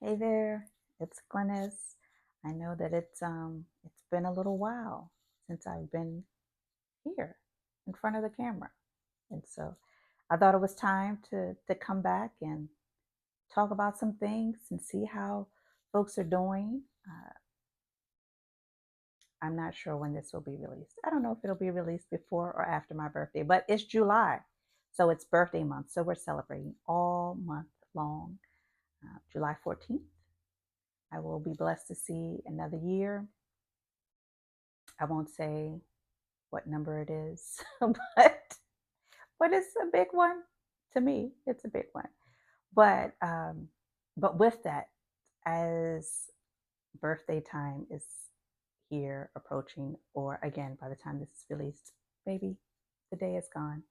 Hey there, it's Glennis. I know that it's been a little while since I've been here in front of the camera. And so I thought it was time to come back and talk about some things and see how folks are doing. I'm not sure when this will be released. I don't know if it'll be released before or after my birthday, but it's July. So it's birthday month. So we're celebrating all month long. July 14th, I will be blessed to see another year. I won't say what number it is, but it's a big one to me. It's a big one. But um, but with that, as birthday time is here approaching, or again by the time this is released, maybe the day is gone.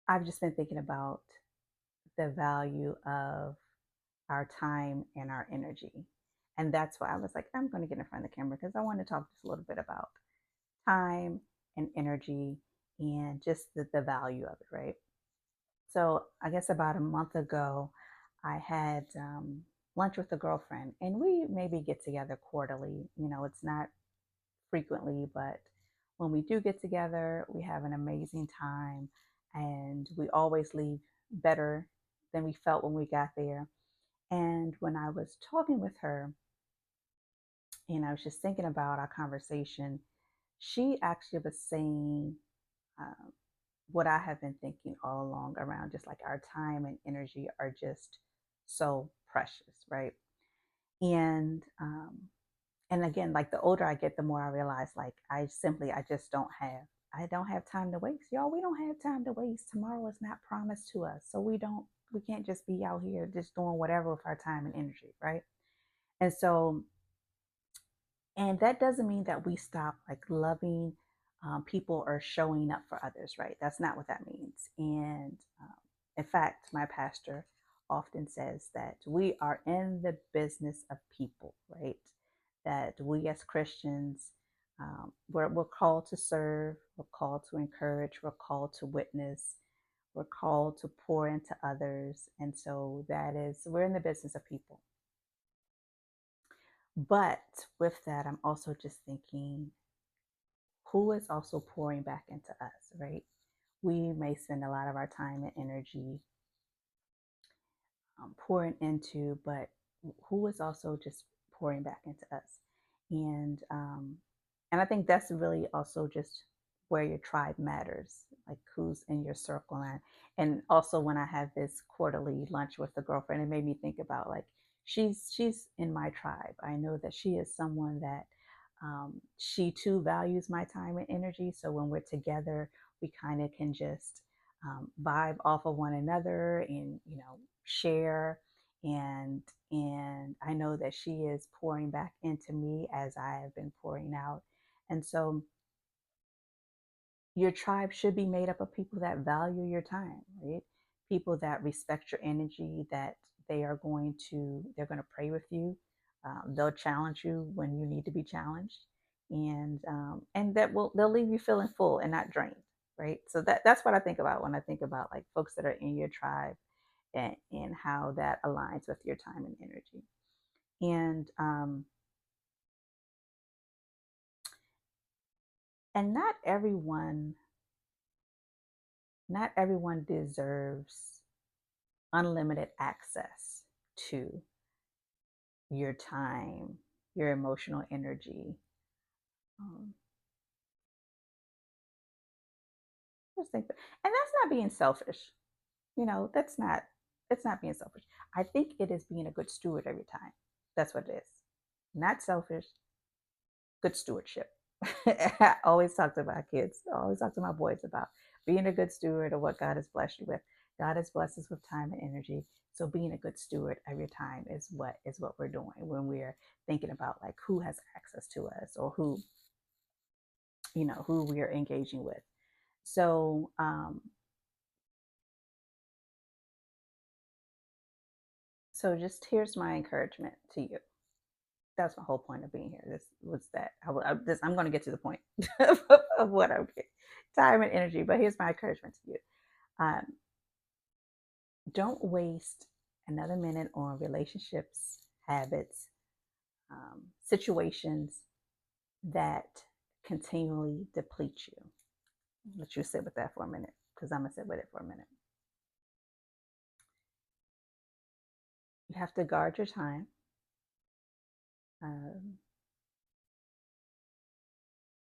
I've just been thinking about the value of our time and our energy, and that's why I was like, I'm going to get in front of the camera because I want to talk just a little bit about time and energy and just the value of it, right? So I guess about a month ago, I had lunch with a girlfriend, and we maybe get together quarterly. It's not frequently, but when we do get together, we have an amazing time, and we always leave better than we felt when we got there. And when I was talking with her, I was just thinking about our conversation. She actually was saying um, what I have been thinking all along around just like our time and energy are just so precious, right? And and again, like the older I get, the more I realize like I just don't have time to waste. Y'all, we don't have time to waste. Tomorrow is not promised to us. So we can't just be out here just doing whatever with our time and energy, right? And so and that doesn't mean that we stop like loving people or showing up for others, right? That's not what that means. And in fact, my pastor often says that we are in the business of people, right? That we as Christians, we're called to serve, we're called to encourage, we're called to witness, we're called to pour into others. And so we're in the business of people. But with that, I'm also just thinking who is also pouring back into us, right? We may spend a lot of our time and energy pouring into, but who is also just pouring back into us? And and I think that's really also just where your tribe matters, like who's in your circle. And also when I have this quarterly lunch with a girlfriend, it made me think about like she's in my tribe. I know that she is someone that she too values my time and energy. So when we're together, we kind of can just vibe off of one another and share and I know that she is pouring back into me as I have been pouring out. And so your tribe should be made up of people that value your time, right? People that respect your energy, that they're going to pray with you. They'll challenge you when you need to be challenged, and they'll leave you feeling full and not drained, right? So that's what I think about when I think about like folks that are in your tribe and how that aligns with your time and energy. And and not everyone deserves unlimited access to your time, your emotional energy. Um, just think, and that's not being selfish. That's not. It's not being selfish. I think it is being a good steward of your time. That's what it is. Not selfish. Good stewardship. I always talk to my kids. I always talk to my boys about being a good steward of what God has blessed you with. God has blessed us with time and energy. So being a good steward of your time is what we're doing when we're thinking about like who has access to us or who we are engaging with. So just here's my encouragement to you. That's my whole point of being here. This was that I'm going to get to the point of what I'm getting, time and energy. But here's my encouragement to you: um, don't waste another minute on relationships, habits, situations that continually deplete you. Let you sit with that for a minute, because I'm going to sit with it for a minute. You have to guard your time. Um,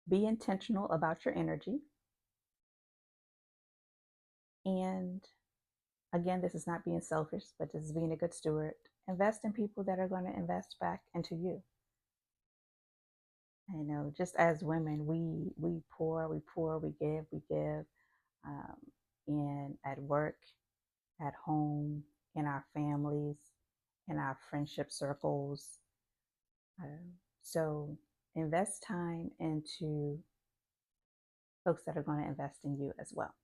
be intentional about your energy. And again, this is not being selfish, but this is being a good steward. Invest in people that are going to invest back into you. I know, just as women, we pour, we give, um, in at work, at home, in our families, in our friendship circles. So invest time into folks that are going to invest in you as well.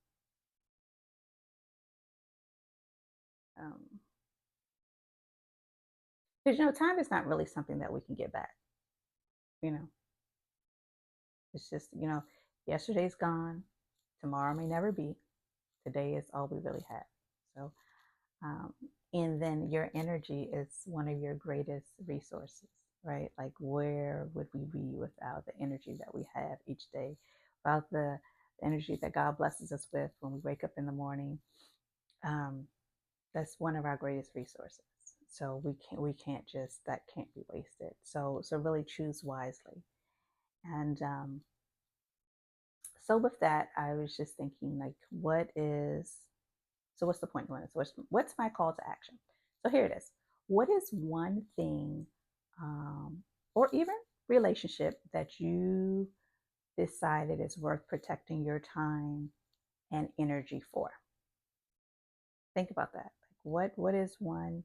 Because time is not really something that we can get back. You know, it's just yesterday's gone, tomorrow may never be. Today is all we really have. So, um, and then your energy is one of your greatest resources, right? Like, where would we be without the energy that we have each day, without the energy that God blesses us with when we wake up in the morning? That's one of our greatest resources. So we can't just, that can't be wasted. So really choose wisely. And so with that, I was just thinking, like, what's the point, Glennis? What's my call to action? So here it is. What is one thing, or even relationship, that you decided is worth protecting your time and energy for? Think about that. Like, what is one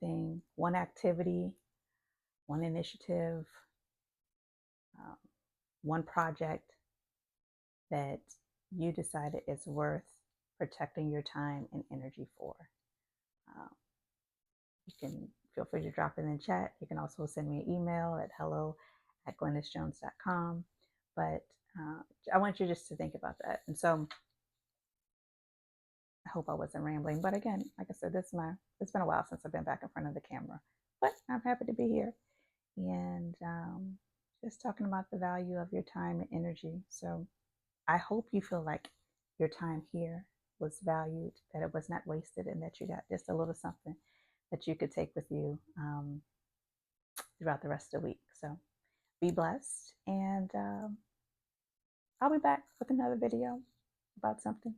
thing, one activity, one initiative, um, one project that you decided is worth protecting your time and energy for? Um, you can feel free to drop it in the chat. You can also send me an email at hello@glennisjones.com. But I want you just to think about that. And so I hope I wasn't rambling. But again, like I said, it's been a while since I've been back in front of the camera. But I'm happy to be here and just talking about the value of your time and energy. So I hope you feel like your time here was valued, that it was not wasted, and that you got just a little something that you could take with you throughout the rest of the week. So be blessed, and I'll be back with another video about something.